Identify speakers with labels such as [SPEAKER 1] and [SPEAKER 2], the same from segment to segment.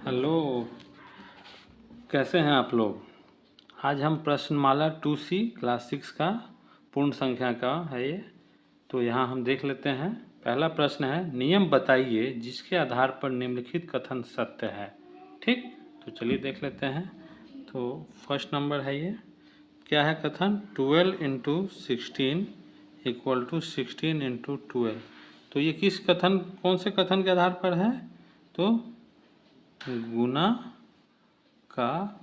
[SPEAKER 1] Hello, कैसे हैं आप लोग। आज हम प्रश्नमाला 2C क्लास 6 का पूर्ण संख्या का है ये। तो यहाँ हम देख लेते हैं। पहला प्रश्न है, नियम बताइए जिसके आधार पर निम्नलिखित कथन सत्य है। ठीक, तो चलिए देख लेते हैं। तो फर्स्ट नंबर है ये, क्या है कथन, 12 इंटू 16 इक्वल टू 16 इंटू 12। तो ये किस कथन, कौन से कथन के आधार पर है, तो गुना का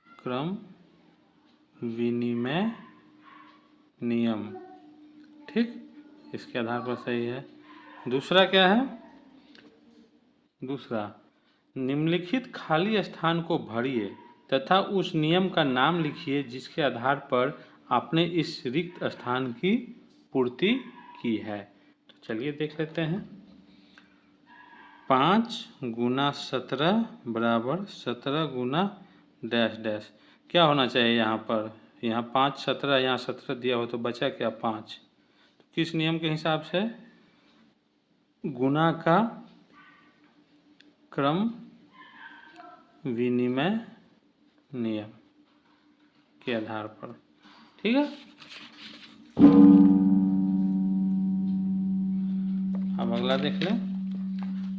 [SPEAKER 1] क्रम विनिमय नियम। ठीक, इसके आधार पर सही है। दूसरा क्या है, दूसरा, निम्नलिखित खाली स्थान को भरिए तथा उस नियम का नाम लिखिए जिसके आधार पर आपने इस रिक्त स्थान की पूर्ति की है। तो चलिए देख लेते हैं। 5 गुना 17 बराबर 17 गुना डैश डैश। क्या होना चाहिए यहाँ पर, यहाँ 5 17, यहाँ 17 दिया हो तो बचा क्या 5। तो किस नियम के हिसाब से, गुना का क्रम विनिमय नियम के आधार पर। ठीक है, अब अगला देख लें।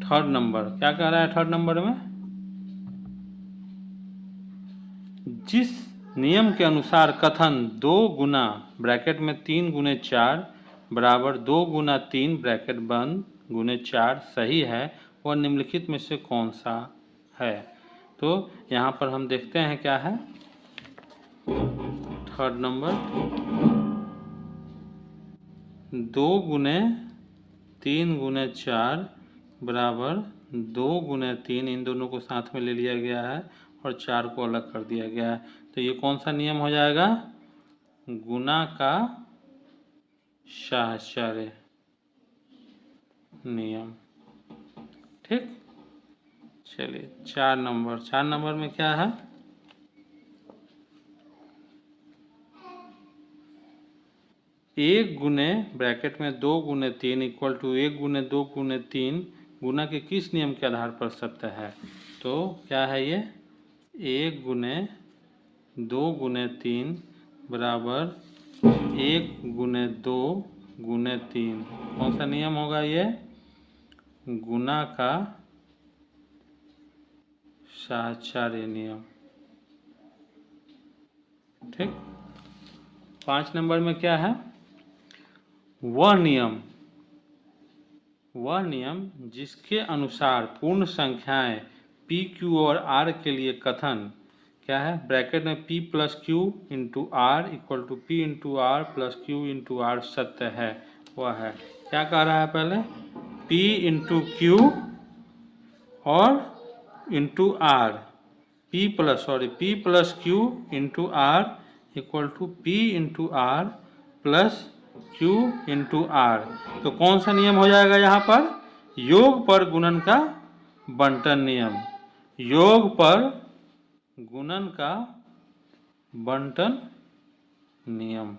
[SPEAKER 1] थर्ड नंबर क्या कह रहा है, थर्ड नंबर में, जिस नियम के अनुसार कथन 2 गुना ब्रैकेट में 3 गुने 4 बराबर 2 गुना 3 ब्रैकेट बंद गुने 4 सही है, वह निम्नलिखित में से कौन सा है। तो यहाँ पर हम देखते हैं क्या है, थर्ड नंबर, 2 गुने 3 गुने 4 बराबर 2 गुने 3, इन दोनों को साथ में ले लिया गया है और 4 को अलग कर दिया गया है। तो ये कौन सा नियम हो जाएगा, गुना का साहचर्य नियम। ठीक, चलिए 4 नंबर, 4 नंबर में क्या है, एक गुने ब्रैकेट में 2 गुने 3 इक्वल टू 1 गुने 2 गुने 3 गुना के किस नियम के आधार पर सत्य है। तो क्या है ये, 1 गुने 2 गुने 3 बराबर 1 गुने 2 गुने 3। कौन सा नियम होगा ये, गुना का साहचर्य नियम। ठीक, 5 नंबर में क्या है, वह नियम जिसके अनुसार पूर्ण संख्याएं p, q और r के लिए कथन क्या है, ब्रैकेट में p plus Q into R equal to p into R plus Q into R सत्य है, वह है। क्या कह रहा है पहले, p इंटू क्यू और into R, p plus Q into R equal to p into R plus Q into R. तो कौन सा नियम हो जाएगा यहाँ पर, योग पर गुणन का बंटन नियम। योग पर गुणन का बंटन नियम।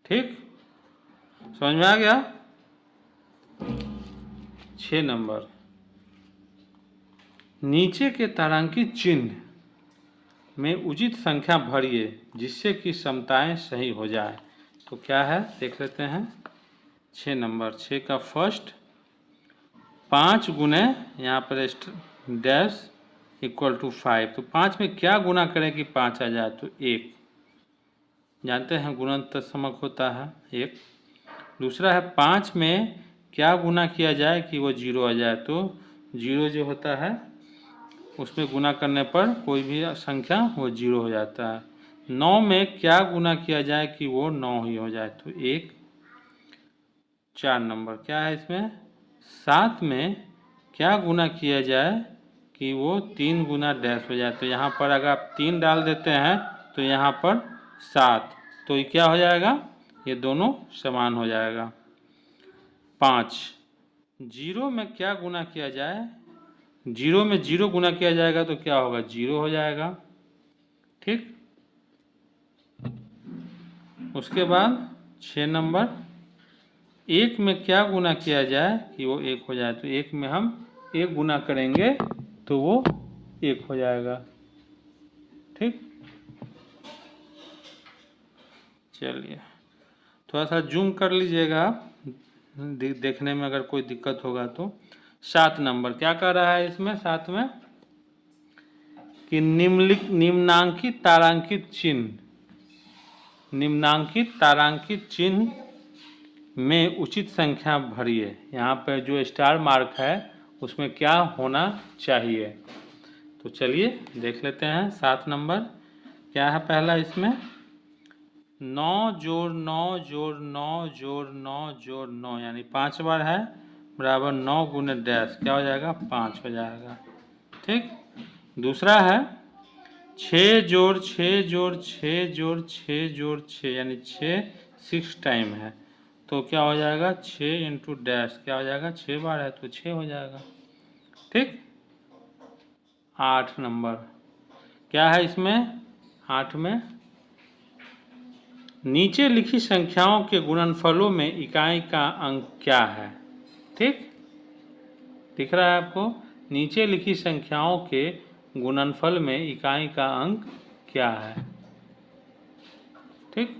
[SPEAKER 1] ठीक, समझ में आ गया। 6 नंबर, नीचे के तारांकित चिन्ह में उचित संख्या भरिए जिससे कि समताएं सही हो जाए। तो क्या है देख लेते हैं। 6 नंबर, 6 का फर्स्ट, 5 गुने यहाँ पर डैश इक्वल टू 5। तो 5 में क्या गुना करें कि 5 आ जाए, तो 1, जानते हैं गुणन तत्समक होता है 1। दूसरा है 5 में क्या गुना किया जाए कि वो 0 आ जाए, तो 0 जो होता है उसमें गुना करने पर कोई भी संख्या वो 0 हो जाता है। 9 में क्या गुना किया जाए कि वो 9 ही हो जाए, तो 1। 4 नंबर क्या है इसमें, 7 में क्या गुना किया जाए कि वो 3 गुना डैश हो जाए। तो यहाँ पर अगर आप 3 डाल देते हैं तो यहाँ पर 7, तो ये क्या हो जाएगा, ये दोनों समान हो जाएगा। 5, 0 में क्या गुना किया जाए, 0 में 0 गुना किया जाएगा तो क्या होगा, 0 हो जाएगा। ठीक, उसके बाद 6 नंबर, 1 में क्या गुना किया जाए कि वो 1 हो जाए, तो 1 में हम 1 गुना करेंगे तो वो 1 हो जाएगा। ठीक, चलिए थोड़ा सा जूम कर लीजिएगा आप, देखने में अगर कोई दिक्कत होगा तो। 7 नंबर क्या कह रहा है इसमें? 7 में कि निम्नांकित तारांकित चिन्ह, निम्नांकित तारांकित चिन्ह में उचित संख्या भरिए। यहाँ पे जो स्टार मार्क है उसमें क्या होना चाहिए? तो चलिए देख लेते हैं। 7 नंबर क्या है? पहला इसमें 9 जोड़ 9 जोड़ 9 जोड़ 9 जोड़ 9 यानी 5 बार है, बराबर 9 गुने डैश, क्या हो जाएगा? 5 हो जाएगा। ठीक, दूसरा है 6 जोड़ 6 जोड़ 6 जोड़ 6 जोड़ 6 यानी 6 टाइम है, तो क्या हो जाएगा? 6 इंटू डैश, क्या हो जाएगा? 6 बार है तो 6 हो जाएगा। ठीक, 8 नंबर क्या है इसमें? 8 में नीचे लिखी संख्याओं के गुणनफलों में इकाई का अंक क्या है? ठीक, दिख रहा है आपको? नीचे लिखी संख्याओं के गुणनफल में इकाई का अंक क्या है? ठीक,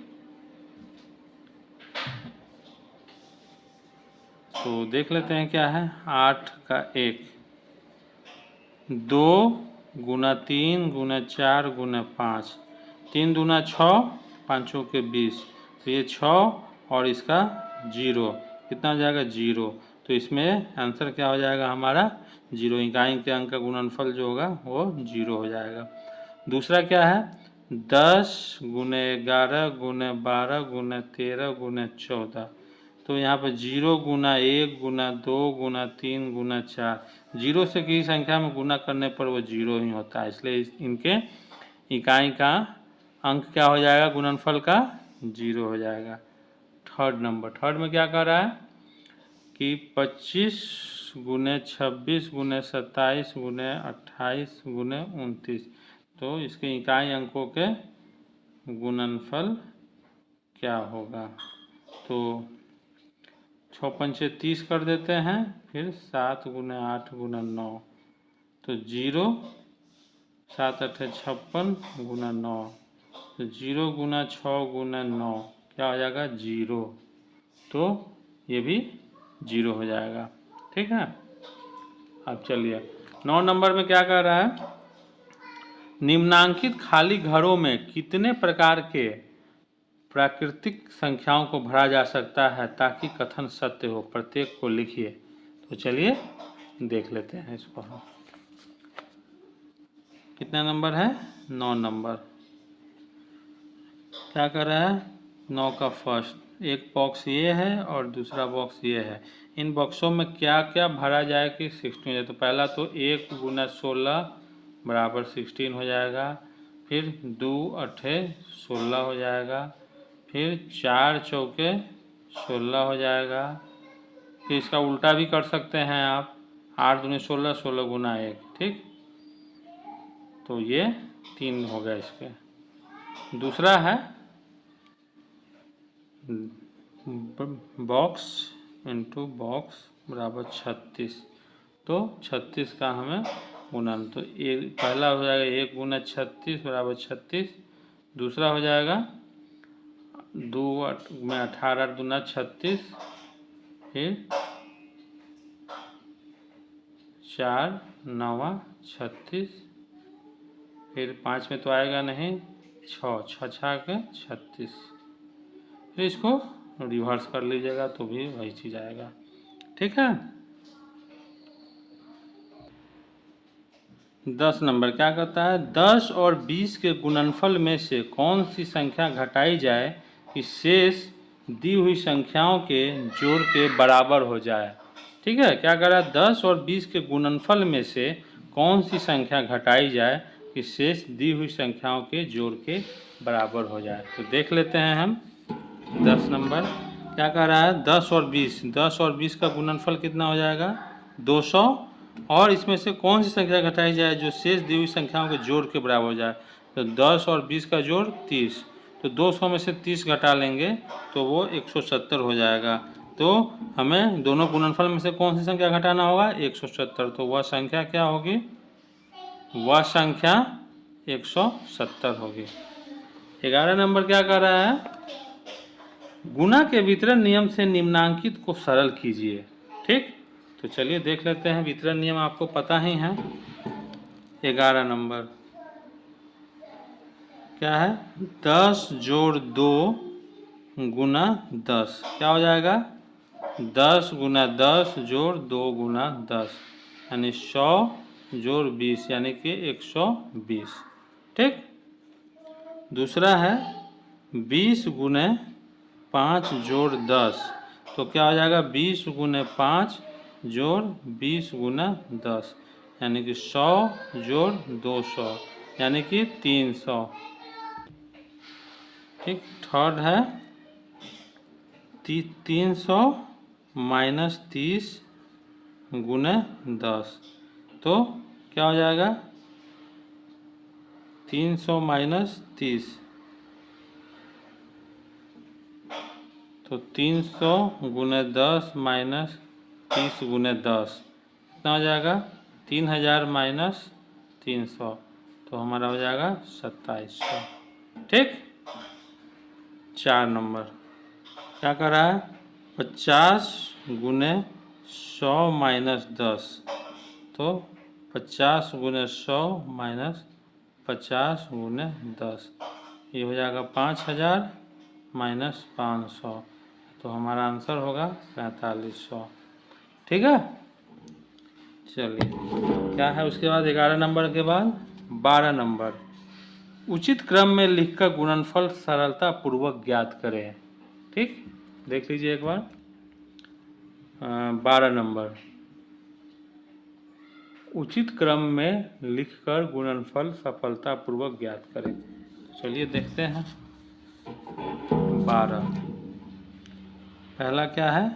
[SPEAKER 1] तो देख लेते हैं क्या है। 8 का 1, 2 गुना 3 गुना 4 गुना 5, 3 दूना 6, 5 के 20, तो ये 6 और इसका 0, कितना हो जाएगा? 0। तो इसमें आंसर क्या हो जाएगा हमारा? 0। इकाई के अंक का गुणनफल जो होगा वो 0 हो जाएगा। दूसरा क्या है? 10 गुने 11 गुने 12 गुने 13 गुने 14, तो यहाँ पर 0 गुना 1 गुना 2 गुना 3 गुना 4, 0 से किसी संख्या में गुना करने पर वो 0 ही होता है, इसलिए इनके इकाई का अंक क्या हो जाएगा? गुणनफल का 0 हो जाएगा। 3rd नंबर, 3rd में क्या कह रहा है कि 25 गुने 26 गुने 27 गुने 28 गुने 29, तो इसके इकाई अंकों के गुणनफल क्या होगा? तो 6 पंचे 30 कर देते हैं, फिर 7 गुने 8 गुना 9, तो 0, 7 अठे 56 गुना 9, तो 0 गुना 6 गुना 9, क्या हो जाएगा? 0, तो ये भी 0 हो जाएगा। ठीक है, अब चलिए 9 नंबर में क्या कह रहा है? निम्नांकित खाली घरों में कितने प्रकार के प्राकृतिक संख्याओं को भरा जा सकता है ताकि कथन सत्य हो? प्रत्येक को लिखिए। तो चलिए देख लेते हैं इसको हम। कितना नंबर है? 9 नंबर क्या कर रहा है? 9 का फर्स्ट, एक बॉक्स ये है और दूसरा बॉक्स ये है। इन बॉक्सों में क्या क्या भरा जाए कि 16 हो जाए? तो पहला तो 1 गुना 16 बराबर 16 हो जाएगा, फिर 2 अठे 16 हो जाएगा, फिर 4 चौके 16 हो जाएगा, फिर इसका उल्टा भी कर सकते हैं आप, 8 दूनी 16, 16 गुना 1। ठीक, तो ये 3 हो गया इसके। दूसरा है बॉक्स इंटू बॉक्स बराबर 36, तो 36 का हमें गुणन, तो एक पहला हो जाएगा 1 गुना 36 बराबर 36, दूसरा हो जाएगा 2 में 18 दूना 36, फिर 4 9 36, फिर 5 में तो आएगा नहीं, 6 6 के 36, फिर इसको रिवर्स कर लीजिएगा तो भी वही चीज़ आएगा। ठीक है, 10 नंबर क्या कहता है? 10 और 20 के गुणनफल में से कौन सी संख्या घटाई जाए कि शेष दी हुई संख्याओं के जोड़ के बराबर हो जाए? ठीक है, क्या कह रहा है? 10 और 20 के गुणनफल में से कौन सी संख्या घटाई जाए कि शेष दी हुई संख्याओं के जोड़ के बराबर हो जाए? तो देख लेते हैं हम। 10 नंबर क्या कह रहा है? 10 और 20, 10 और 20 का गुणनफल कितना हो जाएगा? 200, और इसमें से कौन सी संख्या घटाई जाए जो शेष दी हुई संख्याओं के जोड़ के बराबर हो जाए? तो 10 और 20 का जोड़ 30, तो 200 में से 30 घटा लेंगे तो वो 170 हो जाएगा। तो हमें दोनों गुणनफल में से कौन सी संख्या घटाना होगा? 170। तो वह संख्या क्या होगी? वह संख्या 170 होगी। 11 नंबर क्या कर रहा है? गुणा के वितरण नियम से निम्नांकित को सरल कीजिए। ठीक, तो चलिए देख लेते हैं। वितरण नियम आपको पता ही है। 11 नंबर क्या है? 10 जोड़ 2 गुना 10 क्या हो जाएगा? 10 गुना 10 जोड़ 2 गुना 10 यानी 100 जोड़ 20 यानी कि 120। ठीक, दूसरा है 20 गुने 5 जोड़ 10 तो क्या हो जाएगा? 20 गुने 5 जोड़ 20 गुना 10 यानी कि 100 जोड़ 200 यानी कि 300। ठीक, थर्ड है 300 माइनस 30 गुने 10 तो क्या हो जाएगा? 300 माइनस 30 तो 300 गुने 10 माइनस 30 गुने 10 कितना हो जाएगा? 3000 माइनस 300 तो हमारा हो जाएगा 2700। ठीक, 4 नंबर क्या कर रहा है? 50 गुने 100 माइनस 10 तो 50 गुने 100 माइनस 50 गुने 10 ये हो जाएगा 5000 माइनस 500 तो हमारा आंसर होगा 4500। ठीक है, चलिए क्या है उसके बाद? 11 नंबर के बाद 12 नंबर उचित क्रम में लिखकर गुणनफल सरलता पूर्वक ज्ञात करें। ठीक, देख लीजिए एक बार। 12 नंबर उचित क्रम में लिखकर गुणनफल सफलतापूर्वक ज्ञात करें। चलिए देखते हैं। 12 पहला क्या है?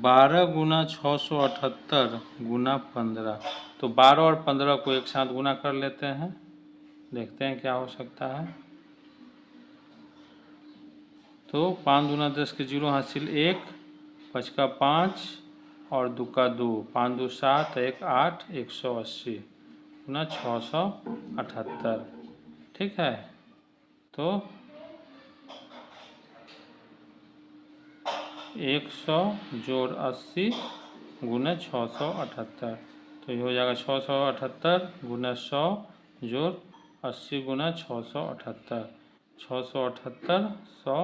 [SPEAKER 1] 12 गुना 678 गुना 15 तो 12 और 15 को एक साथ गुना कर लेते हैं। देखते हैं क्या हो सकता है। तो 5 दूना 10 के 0 हासिल 1, 5 का 5 और 2 का 2, 5 2 7 1 8 180 गुना 678। ठीक है, तो 100 जोड़ 80 गुना 678 तो ये हो जाएगा 678 गुना 100 जोड़ 80 गुना 678 678 100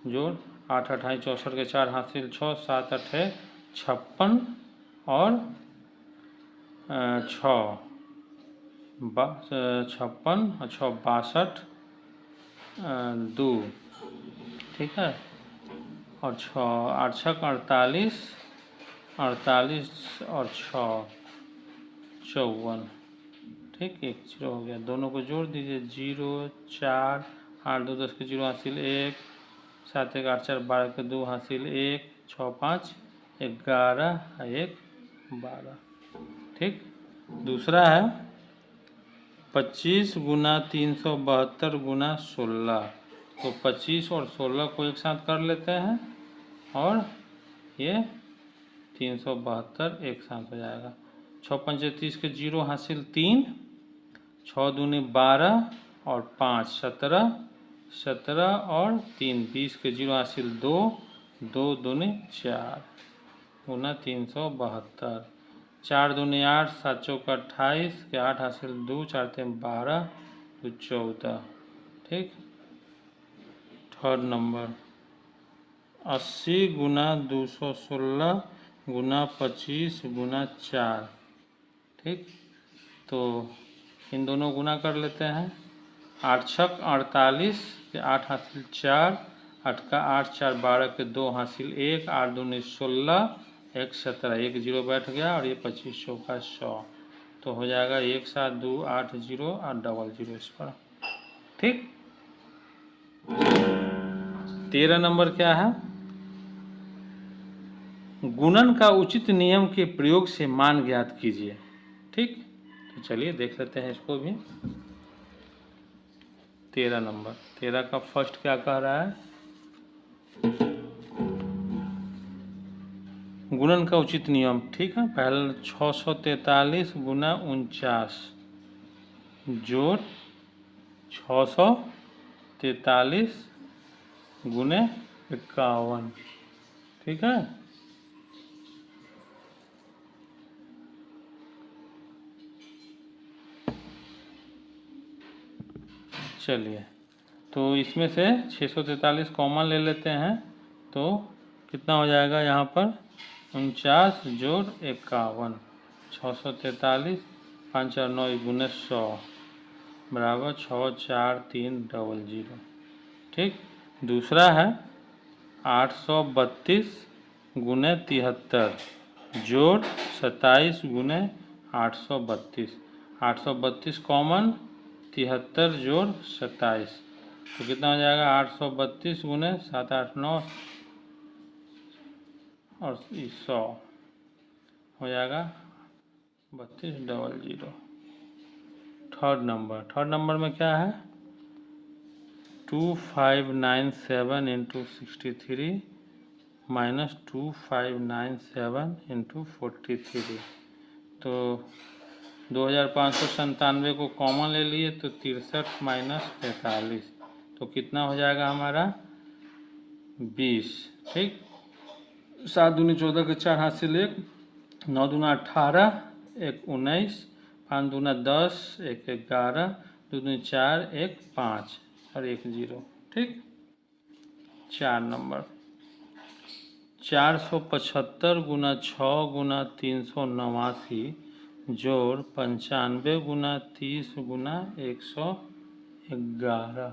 [SPEAKER 1] जोड़ 8 अट्ठाईस 64 के 4 हासिल 6 7 अट्ठे 56 और 6 56 और 6 62 2। ठीक है, और 6 8 छक 48 48 और 6 54। ठीक, एक 0 हो गया। दोनों को जोड़ दीजिए। 0 4 8 2 10 के 0 हासिल 1 7 1 8 4 12 के 2 हासिल 1 6 5 11 1 12। ठीक, दूसरा है 25 गुना 372 गुना 16 तो 25 और 16 को एक साथ कर लेते हैं और ये 372 एक साथ हो जाएगा। 6 पंचे 30 के 0 हासिल 3 6 दूनी 12 और 5 17 17 और 3 20 के 0 हासिल 2 2 दूनी 4 गुना 372 4 दूनी 8 7 चौक 28 के 8 हासिल 2 4 3 12 2 14। ठीक, थर्ड नंबर 80 गुना 216 गुना 25 गुना 4। ठीक, तो इन दोनों गुना कर लेते हैं। 8 छक 48 के 8 हासिल 4 8 का 8 4 12 के 2 हासिल 1 8 दूनी 16 1 17 1 0 बैठ गया और ये 25 चौका 100 तो हो जाएगा 1 7 2 8 0 8 डबल 0 इस पर। ठीक, 13 नंबर क्या है? गुणन का उचित नियम के प्रयोग से मान ज्ञात कीजिए। ठीक, तो चलिए देख लेते हैं इसको भी। 13 नंबर 13 का फर्स्ट क्या कह रहा है? गुणन का उचित नियम, ठीक है। पहले 643 गुना 49 जोड़ 643 गुने 51, ठीक है। चलिए, तो इसमें से 643 कॉमन ले लेते हैं, तो कितना हो जाएगा यहाँ पर 49 जोड़ 51, 643 5 और 9 गुने 100 बराबर 64300, ठीक। दूसरा है 832 गुने 73 जोड़ 27 गुने 832, 832 कॉमन 73 जोड़ 27, तो कितना हो जाएगा 832 गुने 7 8 9 और 100 हो जाएगा 3200। थर्ड नंबर में क्या है 2597 इंटू 63 माइनस 2597 इंटू 43, तो 2597 को कॉमन ले लिए तो 63 माइनस 45, तो कितना हो जाएगा हमारा 20, ठीक। 7 दूनी 14 के 4 हासिल 1, 9 दूना 18, 1 19, 5 दूना 10, 1 11, 2 दूनी 4, 1 5 और 1 0, ठीक। 4 नंबर 475 गुना 6 गुना 389 जोड़ 95 गुना 30 गुना 111,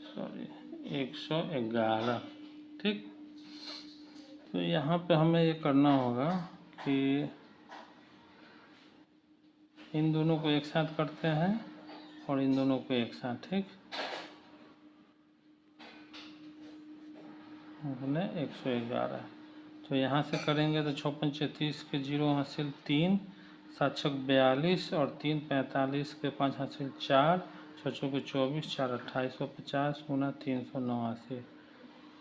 [SPEAKER 1] सॉरी 111, ठीक। तो यहाँ पे हमें ये करना होगा कि इन दोनों को एक साथ करते हैं और इन दोनों को एक साथ, ठीक। गुने 111, तो यहाँ से करेंगे तो 6 5 30 के 0 हासिल 3, 7 6 42 और 3 45 के 5 हासिल 4, 6 6 के 24, 4 2850 गुना 389,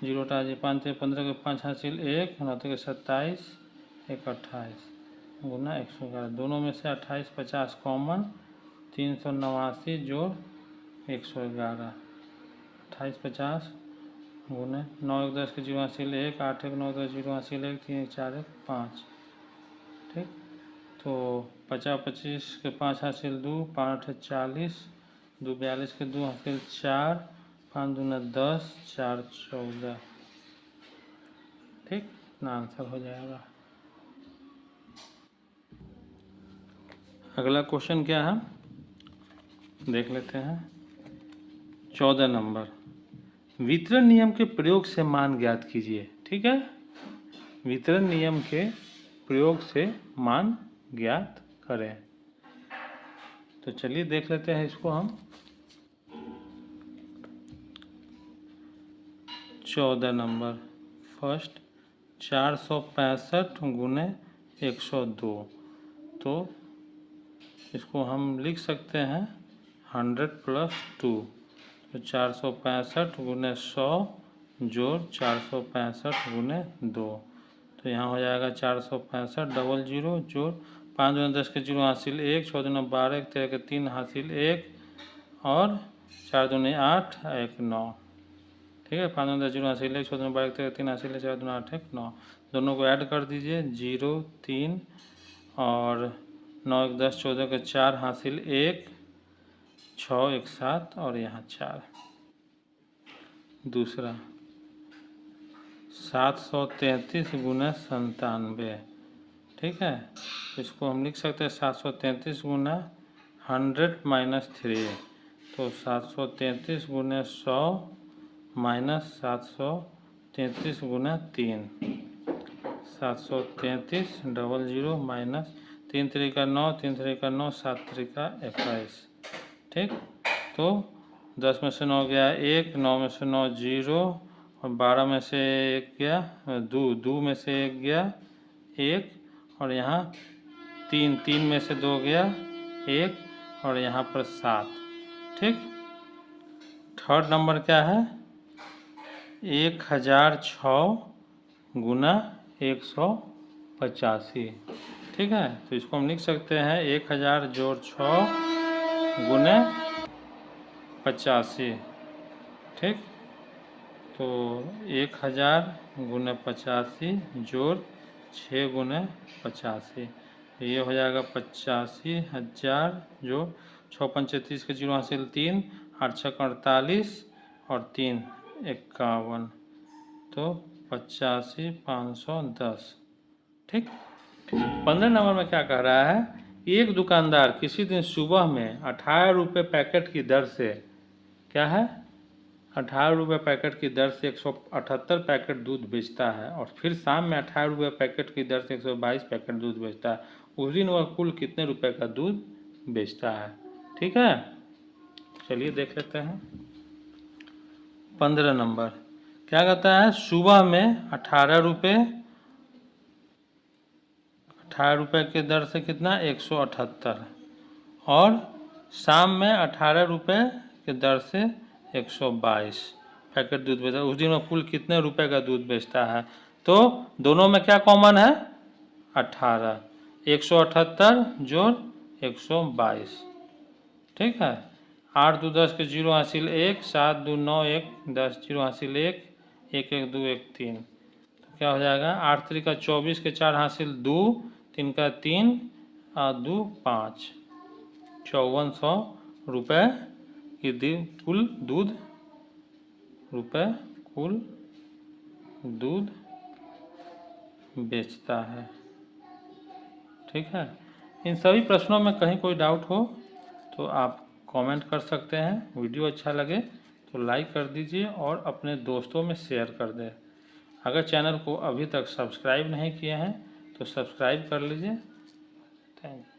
[SPEAKER 1] 0 5 15 के 5 हासिल 1, 9 के 27, 1 28 गुना 111, दोनों में से 28 50 कॉमन 389 जोड़ 111, 28 50 गुने 9 1 10 के 0 हासिल 1, 8 1 9 10 0 हासिल 1, 3 1 4 1 5, ठीक। तो 50 25 के 5 हासिल 2, 5 8 40, 2 42 के 2 हासिल 4, 5 दूना 10, 4 14, ठीक ना, आंसर हो जाएगा। अगला क्वेश्चन क्या है देख लेते हैं। 14 नंबर, वितरण नियम के प्रयोग से मान ज्ञात कीजिए, ठीक है। वितरण नियम के प्रयोग से मान ज्ञात करें, तो चलिए देख लेते हैं इसको हम। 14 नंबर फर्स्ट 465 गुने 102, तो इसको हम लिख सकते हैं 100 + 2, तो 465 गुने 100 जोड़ 465 गुने 2, तो यहाँ हो जाएगा 465 00 जोड़ 5 दूना 10 के 0 हासिल 1, 6 दूना 12, 1 13 के 3 हासिल 1 और 4 दूनी 8 1 9, ठीक है। 5 दूना 10 0 हासिल 1, 6 दूना 12, 1 13 के 3 हासिल 4 दूना 8 1 9, दोनों को ऐड कर दीजिए 0 3 और 9 1 10 14 के 4 हासिल 1, 6 1 7 और यहाँ 4। दूसरा 733 गुना 97, ठीक है। इसको हम लिख सकते हैं 733 गुना 100 - 3, तो 733 गुने 100 माइनस 733 गुना 3, 733 00 माइनस 3 3 का 9, 3 3 का 9, 7 3 का 21, ठीक। तो 10 में से 9 गया 1, 9 में से 9 0 और 12 में से 1 गया 2, 2 में से 1 गया 1 और यहाँ 3, 3 में से 2 गया 1 और यहाँ पर 7, ठीक। थर्ड नंबर क्या है 1006 गुना 185। ठीक है, तो इसको हम लिख सकते हैं 1000 जोड़ 6 गुने 85। ठीक, तो 1000 गुने 85 जोड़ 6 गुने 85, ये हो जाएगा 85,000 जोड़ 6 पंचे 30 के 0 हासिल 3, 8 छक 48 और 3 51, तो 85,510। ठीक, 15 नंबर में क्या कह रहा है, एक दुकानदार किसी दिन सुबह में 18 रुपये पैकेट की दर से, क्या है, 18 रुपये पैकेट की दर से 178 पैकेट दूध बेचता है और फिर शाम में 18 रुपये पैकेट की दर से 122 पैकेट दूध बेचता है। उस दिन वह कुल कितने रुपए का दूध बेचता है। ठीक है, चलिए देख लेते हैं। 15 नंबर क्या कहता है, सुबह में 18 रुपये के दर से कितना 178 और शाम में 18 रुपये के दर से 122 पैकेट दूध बेचता है। उस दिन में कुल कितने रुपए का दूध बेचता है। तो दोनों में क्या कॉमन है, 18, 178 जोड़ 122। ठीक है, 8 2 10 के 0 हासिल 1, 7 2 9 1 10 0 हासिल 1, 1 1 2 1 3, तो क्या हो जाएगा 8 3 का 24 के 4 हासिल 2, 3 का 3 और 2 5, 5400 रुपये की कुल दूध बेचता है। ठीक है, इन सभी प्रश्नों में कहीं कोई डाउट हो तो आप कमेंट कर सकते हैं। वीडियो अच्छा लगे तो लाइक कर दीजिए और अपने दोस्तों में शेयर कर दें। अगर चैनल को अभी तक सब्सक्राइब नहीं किए हैं तो सब्सक्राइब कर लीजिए। Thank you.